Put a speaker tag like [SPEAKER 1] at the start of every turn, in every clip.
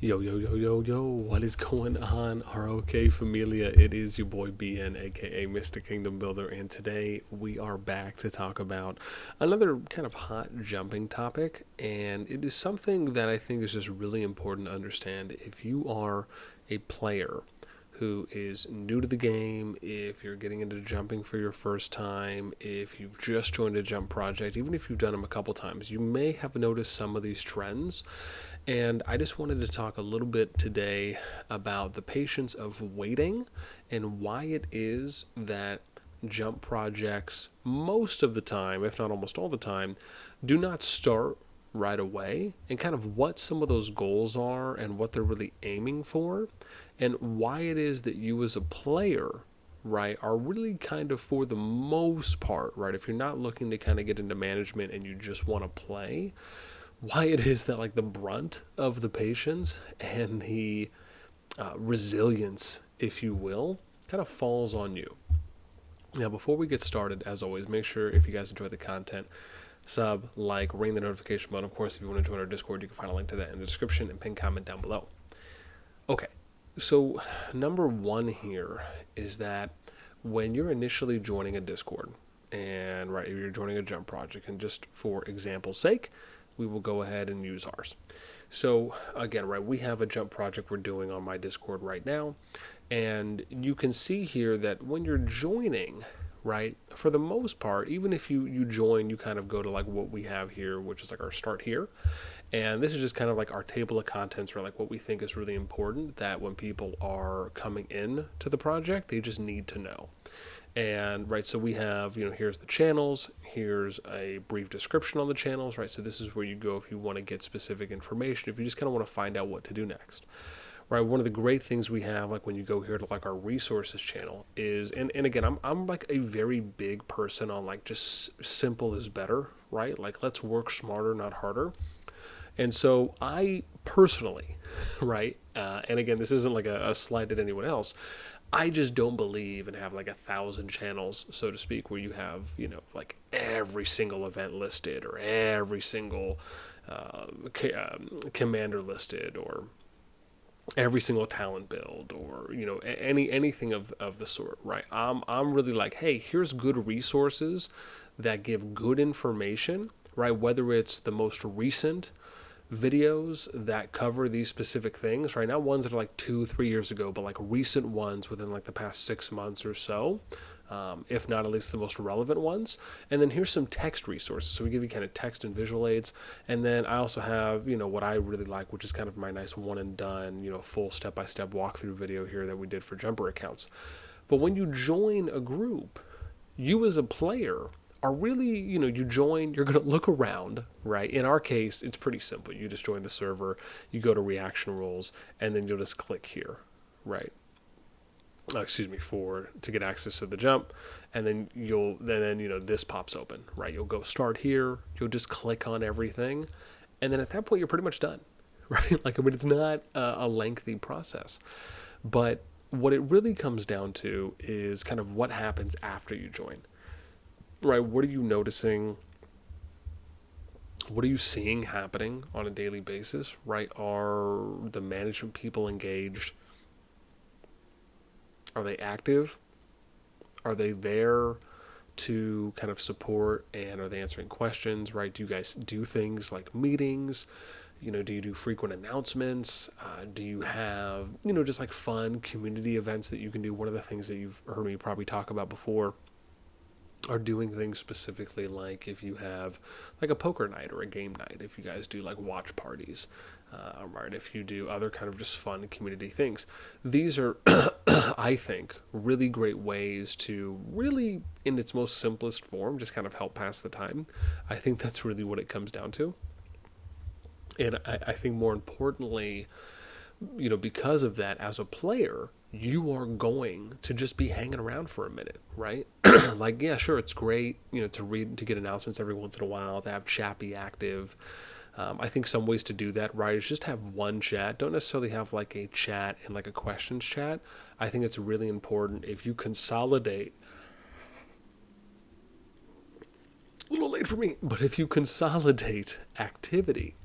[SPEAKER 1] Yo, yo, yo, yo, yo, what is going on, RoK Familia? It is your boy BN, aka Mr. Kingdom Builder, and today we are back to talk about another kind of hot jumping topic, and it is something that I think is just really important to understand if you are a player who is new to the game, if you're getting into jumping for your first time, if you've just joined a jump project, even if you've done them a couple times, you may have noticed some of these trends. And I just wanted to talk a little bit today about the patience of waiting and why it is that jump projects, most of the time, if not almost all the time, do not start right away, and kind of what some of those goals are and what they're really aiming for, and why it is that you as a player, right, are really kind of, for the most part, right, if you're not looking to kind of get into management and you just want to play, why it is that like the brunt of the patience and the resilience, if you will, kind of falls on you. Now, before we get started, as always, make sure if you guys enjoy the content, sub, like, ring the notification bell. Of course, if you want to join our Discord, you can find a link to that in the description and pin comment down below. Okay, so number one here is that when you're initially joining a Discord, and right, if you're joining a jump project, and just for example's sake, we will go ahead and use ours. So again, right, we have a jump project we're doing on my Discord right now, and you can see here that when you're joining, right, for the most part, even if you join, you kind of go to like what we have here, which is like our start here, and this is just kind of like our table of contents for like what we think is really important that when people are coming in to the project, they just need to know. And right, so we have, here's the channels, here's a brief description on the channels, right? So this is where you go if you want to get specific information, if you just kind of want to find out what to do next. Right, one of the great things we have, like when you go here to like our resources channel, is, and again, I'm like a very big person on like just simple is better, right? Like let's work smarter, not harder. And so I personally, right, and again, this isn't like a slight at anyone else. I just don't believe in have like 1,000 channels, so to speak, where you have, like every single event listed or every single commander listed or every single talent build or anything of the sort, right? I'm really like, hey, here's good resources that give good information, right? Whether it's the most recent videos that cover these specific things, right? Not ones that are like 2-3 years ago, but like recent ones within like the past 6 months or so, if not at least the most relevant ones. And then here's some text resources. So we give you kind of text and visual aids. And then I also have, what I really like, which is kind of my nice one and done, full step-by-step walkthrough video here that we did for jumper accounts. But when you join a group, you as a player are really, you join, you're going to look around, right? In our case, it's pretty simple. You just join the server, you go to reaction rules, and then you'll just click here, right? To get access to the jump, and then this pops open, right? You'll go start here, you'll just click on everything, and then at that point, you're pretty much done, right? Like, I mean, it's not a lengthy process, but what it really comes down to is kind of what happens after you join. Right, what are you noticing? What are you seeing happening on a daily basis, right? Are the management people engaged? Are they active? Are they there to kind of support, and are they answering questions, right? Do you guys do things like meetings? Do you do frequent announcements? Do you have, just like fun community events that you can do? One of the things that you've heard me probably talk about before are doing things specifically like if you have like a poker night or a game night, if you guys do like watch parties, right, if you do other kind of just fun community things. These are, I think, really great ways to really, in its most simplest form, just kind of help pass the time. I think that's really what it comes down to. And I think more importantly, because of that, as a player, you are going to just be hanging around for a minute, right? Like, yeah, sure, it's great, to read, to get announcements every once in a while, to have chat be active. I think some ways to do that, right, is just have one chat. Don't necessarily have like a chat and like a questions chat. I think it's really important if you consolidate. A little late for me, but if you consolidate activity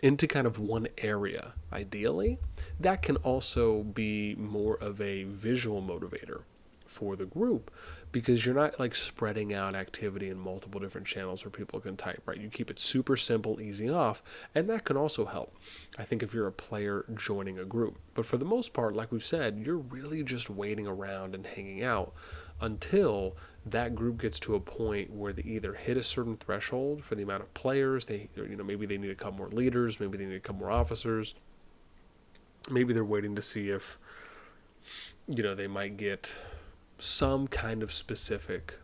[SPEAKER 1] into kind of one area, ideally, that can also be more of a visual motivator for the group, because you're not like spreading out activity in multiple different channels where people can type, right? You keep it super simple, easy off, and that can also help, I think, if you're a player joining a group. But for the most part, like we've said, you're really just waiting around and hanging out until that group gets to a point where they either hit a certain threshold for the amount of players they, maybe they need a couple more leaders, maybe they need a couple more officers, maybe they're waiting to see if they might get some kind of specific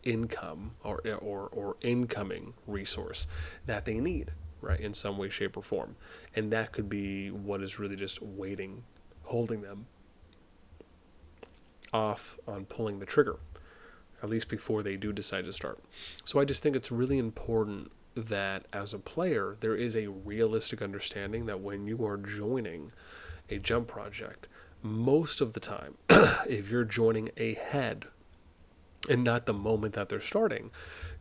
[SPEAKER 1] income or incoming resource that they need, right, in some way, shape, or form. And that could be what is really just waiting, holding them off on pulling the trigger, at least before they do decide to start. So I just think it's really important that as a player, there is a realistic understanding that when you are joining a jump project, most of the time, if you're joining ahead and not the moment that they're starting,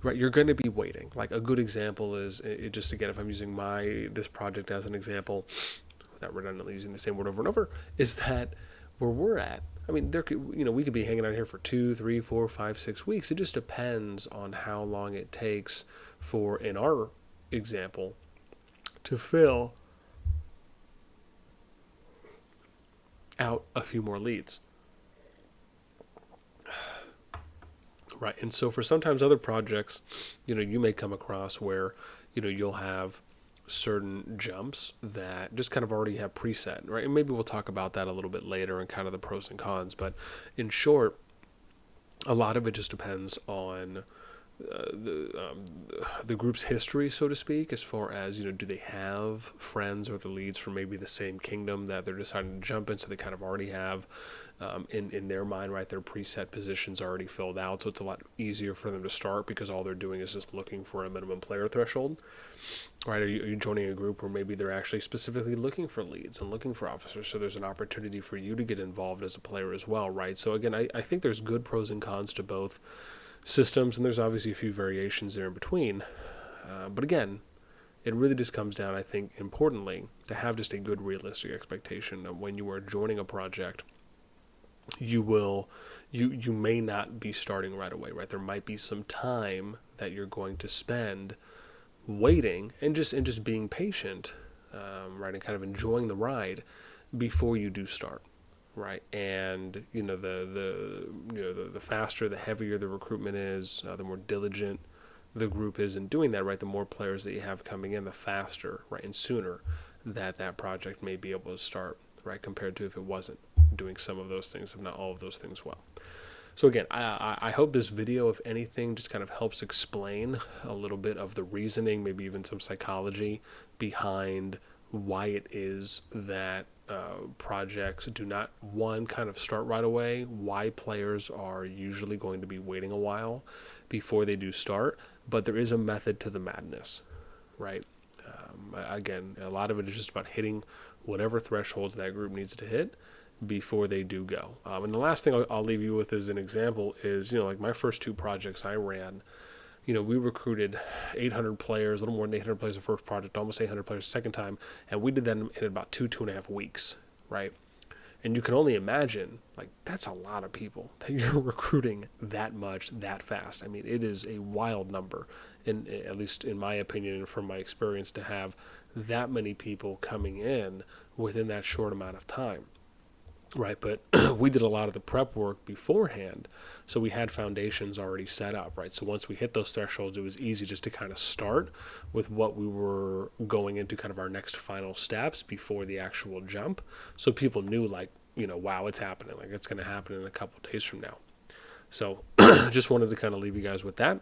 [SPEAKER 1] right, you're going to be waiting. Like a good example is, just again, if I'm using this project as an example, without redundantly using the same word over and over, is that where we're at, I mean, we could be hanging out here for 2, 3, 4, 5, 6 weeks. It just depends on how long it takes for, in our example, to fill out a few more leads. Right. And so for sometimes other projects, you may come across where, you'll have certain jumps that just kind of already have preset, right? And maybe we'll talk about that a little bit later and kind of the pros and cons. But in short, a lot of it just depends on the group's history, so to speak, as far as, do they have friends or the leads from maybe the same kingdom that they're deciding to jump in, so they kind of already have in their mind, right, their preset positions already filled out, so it's a lot easier for them to start because all they're doing is just looking for a minimum player threshold, right? Are you joining a group where maybe they're actually specifically looking for leads and looking for officers, so there's an opportunity for you to get involved as a player as well, right? So again, I think there's good pros and cons to both systems, and there's obviously a few variations there in between. But again, it really just comes down, I think, importantly, to have just a good realistic expectation of when you are joining a project, you may not be starting right away, right? There might be some time that you're going to spend waiting and just being patient, right, and kind of enjoying the ride before you do start. Right, and the faster, the heavier the recruitment is, the more diligent the group is in doing that. Right, the more players that you have coming in, the faster, right, and sooner that project may be able to start. Right, compared to if it wasn't doing some of those things, if not all of those things, well. So again, I hope this video, if anything, just kind of helps explain a little bit of the reasoning, maybe even some psychology behind why it is that projects do not, one, kind of start right away, why players are usually going to be waiting a while before they do start, but there is a method to the madness, right? Again, a lot of it is just about hitting whatever thresholds that group needs to hit before they do go. And the last thing I'll leave you with as an example is, like my first 2 projects I ran, we recruited 800 players, a little more than 800 players the first project, almost 800 players the second time, and we did that in about 2.5 weeks, right? And you can only imagine, like, that's a lot of people that you're recruiting that much, that fast. I mean, it is a wild number, at least in my opinion and from my experience, to have that many people coming in within that short amount of time. Right, but we did a lot of the prep work beforehand, so we had foundations already set up, right? So once we hit those thresholds, it was easy just to kind of start with what we were going into, kind of our next final steps before the actual jump. So people knew, like, wow, it's happening. Like, it's going to happen in a couple of days from now. So just wanted to kind of leave you guys with that.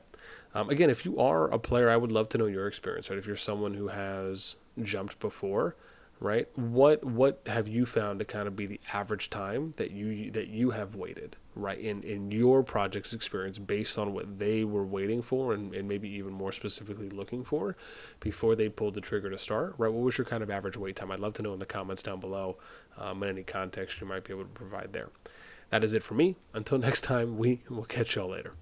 [SPEAKER 1] Again, if you are a player, I would love to know your experience, right? If you're someone who has jumped before, right? What have you found to kind of be the average time that you have waited, right, in your project's experience, based on what they were waiting for and maybe even more specifically looking for before they pulled the trigger to start, right? What was your kind of average wait time? I'd love to know in the comments down below, and any context you might be able to provide there. That is it for me. Until next time, we will catch y'all later.